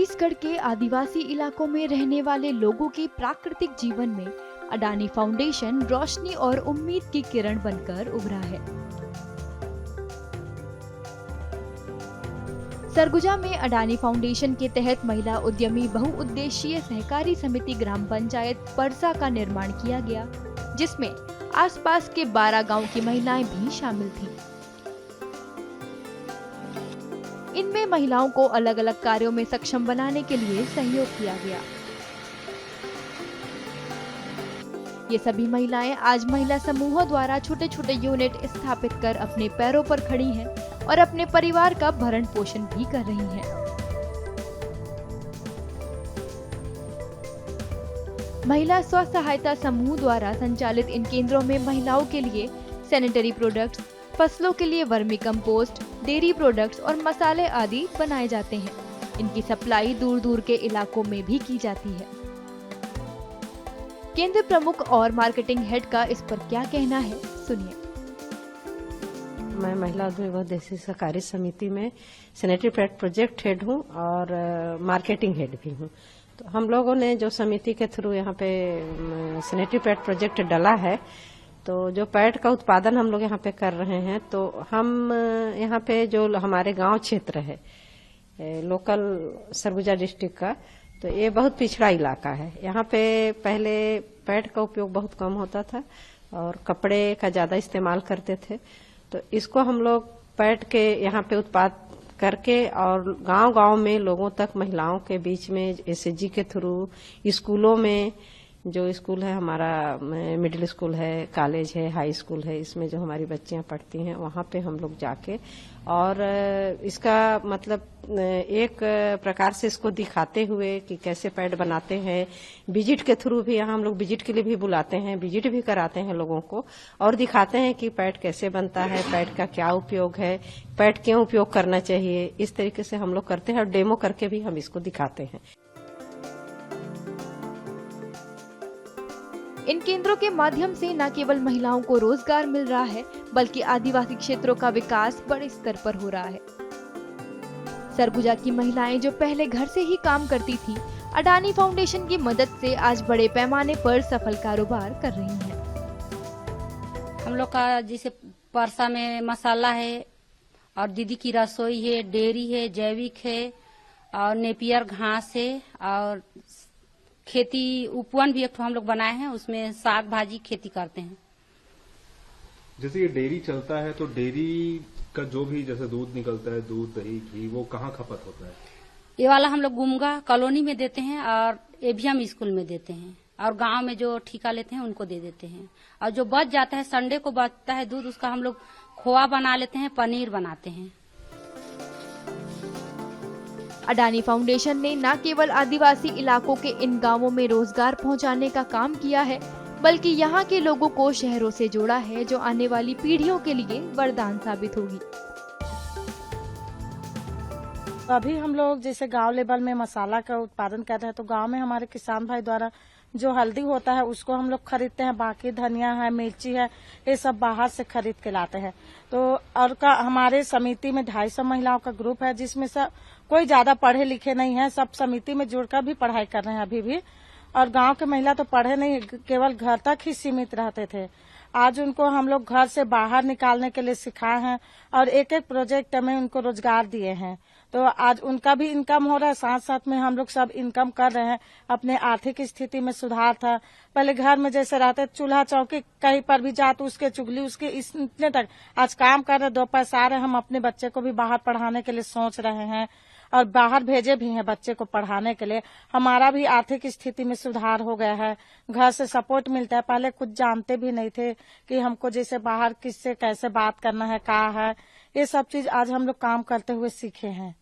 छत्तीसगढ़ के आदिवासी इलाकों में रहने वाले लोगों के प्राकृतिक जीवन में अडानी फाउंडेशन रोशनी और उम्मीद की किरण बनकर उभरा है। सरगुजा में अडानी फाउंडेशन के तहत महिला उद्यमी बहुउद्देशीय सहकारी समिति ग्राम पंचायत परसा का निर्माण किया गया, जिसमें आसपास के 12 गांव की महिलाएं भी शामिल थीं। इनमें महिलाओं को अलग अलग कार्यों में सक्षम बनाने के लिए सहयोग किया गया। ये सभी महिलाएं आज महिला समूहों द्वारा छोटे छोटे यूनिट स्थापित कर अपने पैरों पर खड़ी हैं और अपने परिवार का भरण पोषण भी कर रही हैं। महिला स्व सहायता समूह द्वारा संचालित इन केंद्रों में महिलाओं के लिए सैनिटरी प्रोडक्ट्स, फसलों के लिए वर्मी कंपोस्ट, डेयरी प्रोडक्ट्स और मसाले आदि बनाए जाते हैं। इनकी सप्लाई दूर दूर के इलाकों में भी की जाती है। केंद्र प्रमुख और मार्केटिंग हेड का इस पर क्या कहना है, सुनिए। मैं महिला उद्यमी बहुउद्देशीय सहकारी समिति में सैनिटरी पैड प्रोजेक्ट हेड हूँ और मार्केटिंग हेड भी हूँ। तो हम लोगों ने जो समिति के थ्रू यहाँ पे सैनिटरी पैड प्रोजेक्ट डाला है, तो जो पैड का उत्पादन हम लोग यहाँ पे कर रहे हैं, तो हम यहाँ पे जो हमारे गांव क्षेत्र है लोकल सरगुजा डिस्ट्रिक्ट का, तो ये बहुत पिछड़ा इलाका है। यहाँ पे पहले पैड का उपयोग बहुत कम होता था और कपड़े का ज्यादा इस्तेमाल करते थे। तो इसको हम लोग पैड के यहाँ पे उत्पाद करके और गांव-गांव में लोगों तक, महिलाओं के बीच में एसएचजी के थ्रू, स्कूलों में, जो स्कूल है हमारा मिडिल स्कूल है, कॉलेज है, हाई स्कूल है, इसमें जो हमारी बच्चियां पढ़ती हैं वहां पे हम लोग जाके और इसका मतलब एक प्रकार से इसको दिखाते हुए कि कैसे पैड बनाते हैं। विजिट के थ्रू भी यहाँ हम लोग विजिट के लिए भी बुलाते हैं, विजिट भी कराते हैं लोगों को और दिखाते हैं कि पैड कैसे बनता है, पैड का क्या उपयोग है, पैड क्यों उपयोग करना चाहिए। इस तरीके से हम लोग करते हैं और डेमो करके भी हम इसको दिखाते हैं। इन केंद्रों के माध्यम से न केवल महिलाओं को रोजगार मिल रहा है, बल्कि आदिवासी क्षेत्रों का विकास बड़े स्तर पर हो रहा है। सरगुजा की महिलाएं जो पहले घर से ही काम करती थीं, अडानी फाउंडेशन की मदद से आज बड़े पैमाने पर सफल कारोबार कर रही हैं। हम लोग का जैसे परसा में मसाला है और दीदी की रसोई है, डेयरी है, जैविक है और नेपियर घास है और खेती उपवन भी एक हम लोग बनाए हैं, उसमें साग भाजी खेती करते हैं। जैसे ये डेयरी चलता है तो डेयरी का जो भी जैसे दूध निकलता है, दूध, दही, घी, वो कहाँ खपत होता है? ये वाला हम लोग गुमगा कॉलोनी में देते हैं और एवीएम स्कूल में देते हैं और गांव में जो ठेका लेते हैं उनको दे देते हैं। और जो बच जाता है, संडे को बचता है दूध, उसका हम लोग खोआ बना लेते हैं, पनीर बनाते हैं। अडानी फाउंडेशन ने न केवल आदिवासी इलाकों के इन गांवों में रोजगार पहुंचाने का काम किया है, बल्कि यहां के लोगों को शहरों से जोड़ा है, जो आने वाली पीढ़ियों के लिए वरदान साबित होगी। अभी हम लोग जैसे गांव लेवल में मसाला का उत्पादन कर रहे हैं, तो गांव में हमारे किसान भाई द्वारा जो हल्दी होता है उसको हम लोग खरीदते हैं, बाकी धनिया है, मिर्ची है, ये सब बाहर से खरीद के लाते हैं। तो और का हमारे समिति में 250 महिलाओं का ग्रुप है, जिसमें सब कोई ज्यादा पढ़े लिखे नहीं है, सब समिति में जुड़कर भी पढ़ाई कर रहे हैं अभी भी। और गांव के महिला तो पढ़े नहीं, केवल घर तक ही सीमित रहते थे। आज उनको हम लोग घर से बाहर निकालने के लिए सिखाए हैं और एक एक प्रोजेक्ट में उनको रोजगार दिए हैं। तो आज उनका भी इनकम हो रहा है, साथ साथ में हम लोग सब इनकम कर रहे हैं। अपने आर्थिक स्थिति में सुधार था। पहले घर में जैसे रहते, चूल्हा चौकी कहीं पर भी जाते, उसके चुगली उसके इतने तक। आज काम कर रहे, 2 पैसा आ रहे, हम अपने बच्चे को भी बाहर पढ़ाने के लिए सोच रहे हैं और बाहर भेजे भी हैं बच्चे को पढ़ाने के लिए। हमारा भी आर्थिक स्थिति में सुधार हो गया है, घर से सपोर्ट मिलता है। पहले कुछ जानते भी नहीं थे कि हमको जैसे बाहर किससे कैसे बात करना है, क्या है, ये सब चीज आज हम लोग काम करते हुए सीखे हैं।